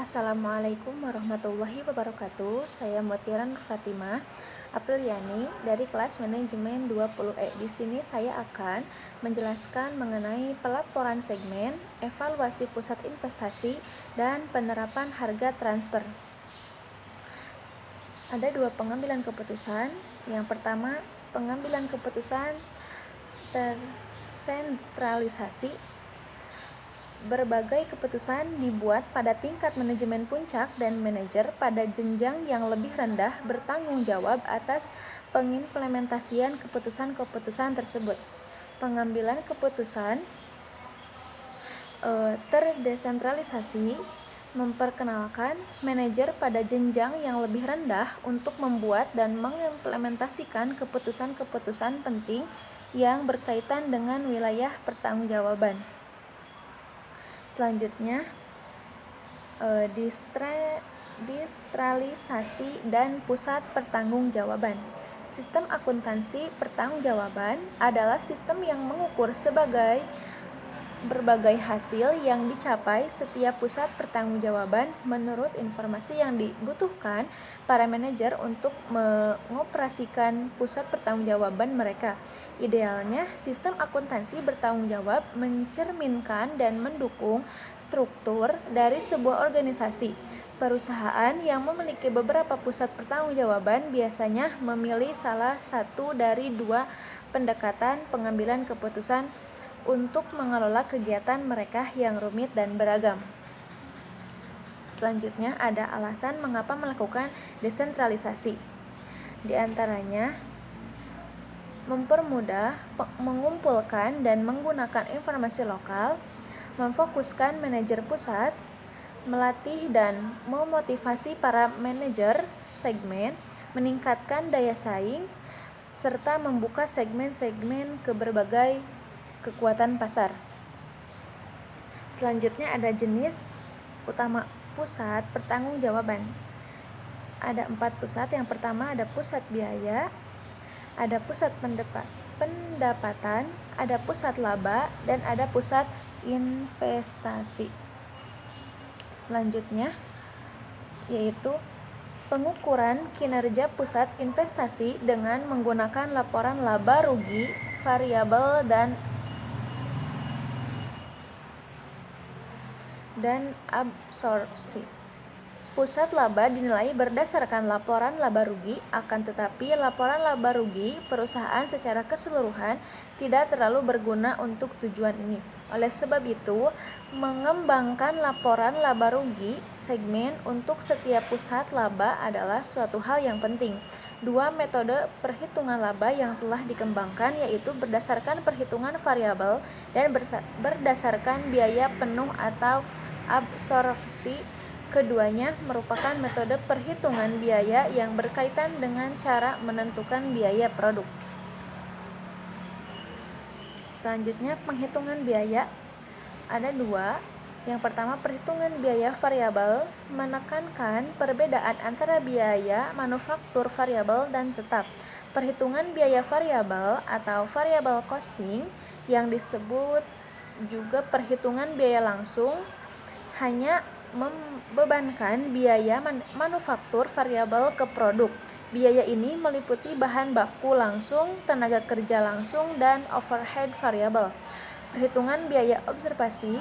Assalamualaikum warahmatullahi wabarakatuh. Saya Mutiara Fatimah Apriliani dari kelas manajemen 20E. Di sini saya akan menjelaskan mengenai pelaporan segmen, evaluasi pusat investasi, dan penerapan harga transfer. Ada dua pengambilan keputusan. Yang pertama, pengambilan keputusan tersentralisasi. Berbagai keputusan dibuat pada tingkat manajemen puncak dan manajer pada jenjang yang lebih rendah bertanggung jawab atas pengimplementasian keputusan-keputusan tersebut. Pengambilan keputusan terdesentralisasi memperkenalkan manajer pada jenjang yang lebih rendah untuk membuat dan mengimplementasikan keputusan-keputusan penting yang berkaitan dengan wilayah pertanggungjawaban. Selanjutnya, desentralisasi dan pusat pertanggungjawaban. Sistem akuntansi pertanggungjawaban adalah sistem yang mengukur berbagai hasil yang dicapai setiap pusat pertanggungjawaban menurut informasi yang dibutuhkan para manajer untuk mengoperasikan pusat pertanggungjawaban mereka. Idealnya, sistem akuntansi bertanggung jawab mencerminkan dan mendukung struktur dari sebuah organisasi. Perusahaan yang memiliki beberapa pusat pertanggungjawaban biasanya memilih salah satu dari dua pendekatan pengambilan keputusan untuk mengelola kegiatan mereka yang rumit dan beragam. Selanjutnya ada alasan mengapa melakukan desentralisasi. Di antaranya, mempermudah mengumpulkan dan menggunakan informasi lokal, memfokuskan manajer pusat, melatih dan memotivasi para manajer segmen, meningkatkan daya saing, serta membuka segmen-segmen ke berbagai kekuatan pasar. Selanjutnya ada jenis utama pusat pertanggungjawaban. Ada 4 pusat. Yang pertama ada pusat biaya, ada pusat pendapatan, ada pusat laba, dan ada pusat investasi. Selanjutnya yaitu pengukuran kinerja pusat investasi dengan menggunakan laporan laba rugi, variabel, dan absorpsi. Pusat laba dinilai berdasarkan laporan laba rugi, akan tetapi laporan laba rugi perusahaan secara keseluruhan tidak terlalu berguna untuk tujuan ini. Oleh sebab itu, mengembangkan laporan laba rugi segmen untuk setiap pusat laba adalah suatu hal yang penting. Dua metode perhitungan laba yang telah dikembangkan yaitu berdasarkan perhitungan variabel dan berdasarkan biaya penuh atau absorpsi. Keduanya merupakan metode perhitungan biaya yang berkaitan dengan cara menentukan biaya produk. Selanjutnya, penghitungan biaya ada 2. Yang pertama, perhitungan biaya variabel menekankan perbedaan antara biaya manufaktur variabel dan tetap. Perhitungan biaya variabel atau variable costing yang disebut juga perhitungan biaya langsung hanya membebankan biaya manufaktur variabel ke produk. Biaya ini meliputi bahan baku langsung, tenaga kerja langsung, dan overhead variabel. Perhitungan biaya observasi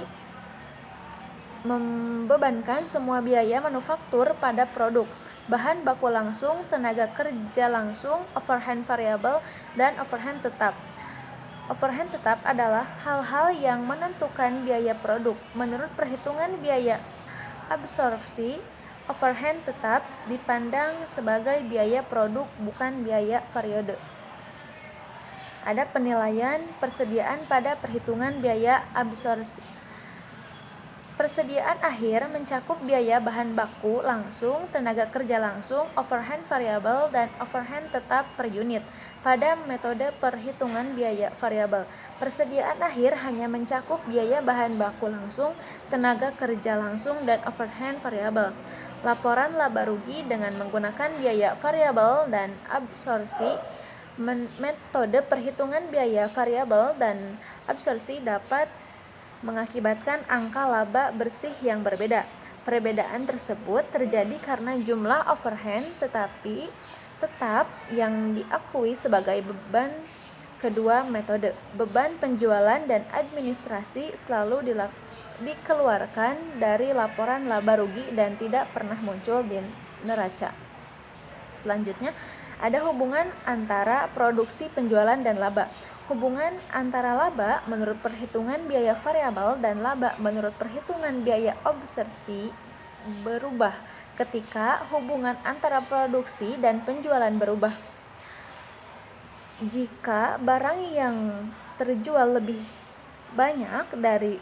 membebankan semua biaya manufaktur pada produk, bahan baku langsung, tenaga kerja langsung, overhead variabel, dan overhead tetap. Overhead tetap adalah hal-hal yang menentukan biaya produk. Menurut perhitungan biaya absorpsi, overhead tetap dipandang sebagai biaya produk, bukan biaya periode. Ada penilaian persediaan pada perhitungan biaya absorpsi. Persediaan akhir mencakup biaya bahan baku langsung, tenaga kerja langsung, overhead variabel, dan overhead tetap per unit. Pada metode perhitungan biaya variabel, persediaan akhir hanya mencakup biaya bahan baku langsung, tenaga kerja langsung, dan overhead variabel. Laporan laba rugi dengan menggunakan biaya variabel dan absorpsi. Metode perhitungan biaya variabel dan absorpsi dapat mengakibatkan angka laba bersih yang berbeda. Perbedaan tersebut terjadi karena jumlah overhead tetap yang diakui sebagai beban kedua metode. Beban penjualan dan administrasi selalu dikeluarkan dari laporan laba rugi dan tidak pernah muncul di neraca. Selanjutnya, ada hubungan antara produksi, penjualan, dan laba. Hubungan antara laba menurut perhitungan biaya variabel dan laba menurut perhitungan biaya observasi berubah ketika hubungan antara produksi dan penjualan berubah. Jika barang yang terjual lebih banyak dari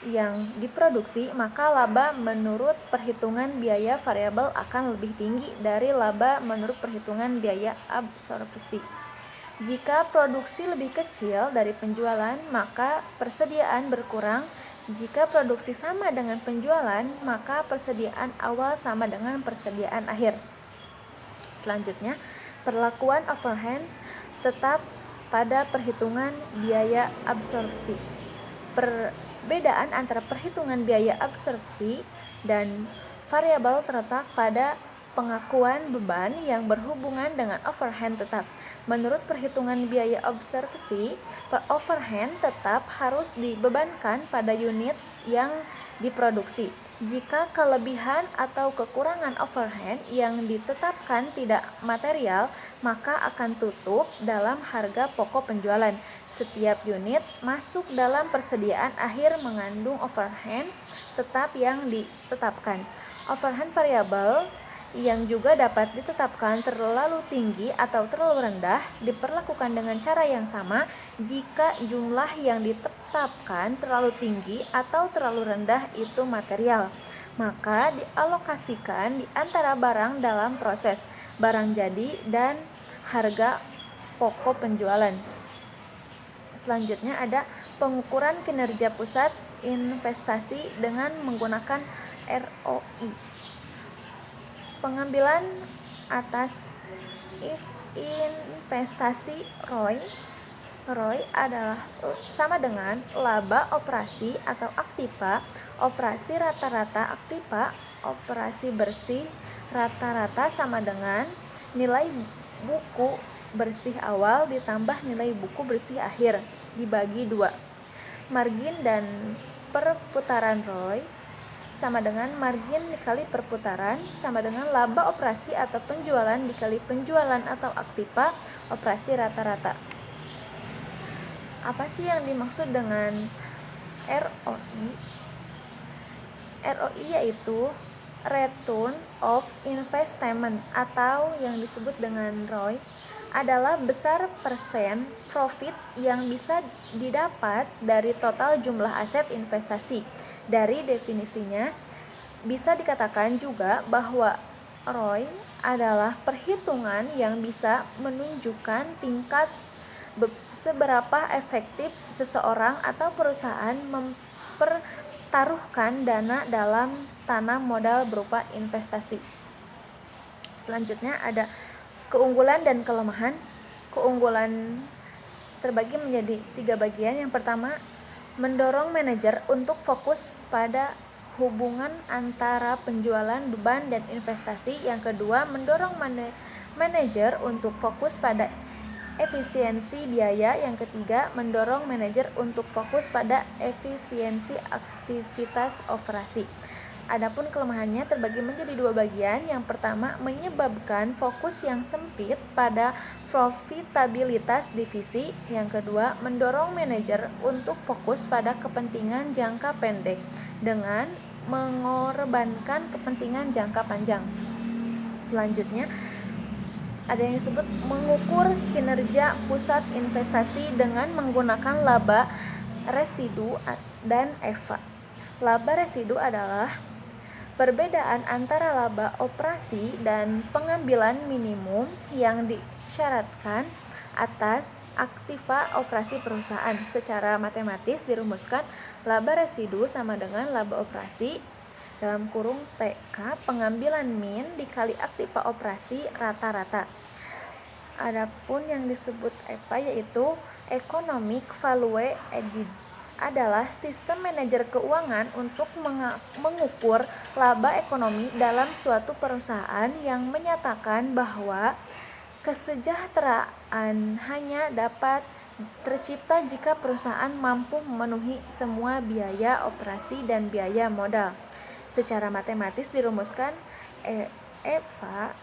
yang diproduksi, maka laba menurut perhitungan biaya variabel akan lebih tinggi dari laba menurut perhitungan biaya absorpsi. Jika produksi lebih kecil dari penjualan, maka persediaan berkurang. Jika produksi sama dengan penjualan, maka persediaan awal sama dengan persediaan akhir. Selanjutnya, perlakuan overhead tetap pada perhitungan biaya absorpsi. Perbedaan antara perhitungan biaya absorpsi dan variabel terletak pada pengakuan beban yang berhubungan dengan overhead tetap. Menurut perhitungan biaya absorpsi, overhead tetap harus dibebankan pada unit yang diproduksi. Jika kelebihan atau kekurangan overhead yang ditetapkan tidak material, maka akan tutup dalam harga pokok penjualan. Setiap unit masuk dalam persediaan akhir mengandung overhead tetap yang ditetapkan. Overhead variabel yang juga dapat ditetapkan terlalu tinggi atau terlalu rendah diperlakukan dengan cara yang sama jika jumlah yang ditetapkan terlalu tinggi atau terlalu rendah itu material, maka dialokasikan di antara barang dalam proses barang jadi dan harga pokok penjualan. Selanjutnya ada pengukuran kinerja pusat investasi dengan menggunakan ROI. Pengambilan atas investasi ROI adalah sama dengan laba operasi atau aktiva, operasi rata-rata aktiva, operasi bersih rata-rata sama dengan nilai buku bersih awal ditambah nilai buku bersih akhir dibagi 2. Margin dan perputaran ROI sama dengan margin dikali perputaran sama dengan laba operasi atau penjualan dikali penjualan atau aktiva operasi rata-rata. Apa sih yang dimaksud dengan ROI? ROI yaitu Return of Investment atau yang disebut dengan ROI adalah besar persen profit yang bisa didapat dari total jumlah aset investasi. Dari definisinya, bisa dikatakan juga bahwa ROI adalah perhitungan yang bisa menunjukkan tingkat seberapa efektif seseorang atau perusahaan mempertaruhkan dana dalam tanam modal berupa investasi. Selanjutnya ada keunggulan dan kelemahan. Keunggulan terbagi menjadi 3 bagian. Yang pertama, mendorong manajer untuk fokus pada hubungan antara penjualan, beban, dan investasi. Yang kedua, mendorong manajer untuk fokus pada efisiensi biaya. Yang ketiga, mendorong manajer untuk fokus pada efisiensi aktivitas operasi. Adapun kelemahannya terbagi menjadi 2 bagian. Yang pertama, menyebabkan fokus yang sempit pada profitabilitas divisi. Yang kedua, mendorong manajer untuk fokus pada kepentingan jangka pendek dengan mengorbankan kepentingan jangka panjang. Selanjutnya, ada yang disebut mengukur kinerja pusat investasi dengan menggunakan laba residu dan EVA. Laba residu adalah perbedaan antara laba operasi dan pengambilan minimum yang disyaratkan atas aktiva operasi perusahaan. Secara matematis dirumuskan laba residu sama dengan laba operasi dalam kurung TK pengambilan min dikali aktiva operasi rata-rata. Adapun yang disebut EVA yaitu Economic Value Added adalah sistem manajer keuangan untuk mengukur laba ekonomi dalam suatu perusahaan yang menyatakan bahwa kesejahteraan hanya dapat tercipta jika perusahaan mampu memenuhi semua biaya operasi dan biaya modal. Secara matematis dirumuskan EVA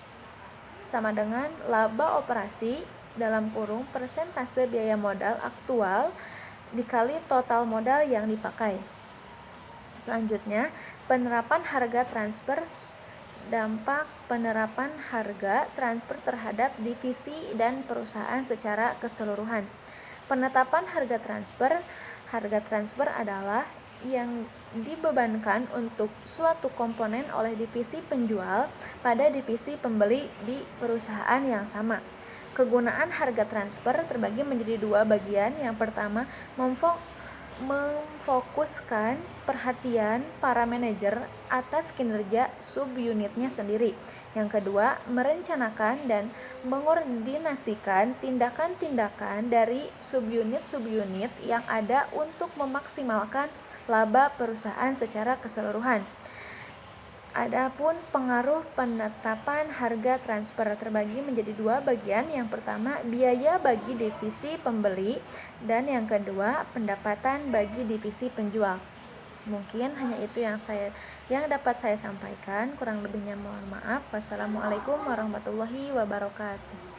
sama dengan laba operasi dalam kurung persentase biaya modal aktual dikali total modal yang dipakai. Selanjutnya, penerapan harga transfer. Dampak penerapan harga transfer terhadap divisi dan perusahaan secara keseluruhan. Penetapan harga transfer adalah yang dibebankan untuk suatu komponen oleh divisi penjual pada divisi pembeli di perusahaan yang sama. Kegunaan harga transfer terbagi menjadi dua bagian. Yang pertama, memfokuskan perhatian para manajer atas kinerja subunitnya sendiri. Yang kedua, merencanakan dan mengordinasikan tindakan-tindakan dari subunit-subunit yang ada untuk memaksimalkan laba perusahaan secara keseluruhan. Adapun pengaruh penetapan harga transfer terbagi menjadi dua bagian. Yang pertama, biaya bagi divisi pembeli, dan yang kedua, pendapatan bagi divisi penjual. Mungkin hanya itu yang dapat saya sampaikan. Kurang lebihnya mohon maaf. Wassalamualaikum warahmatullahi wabarakatuh.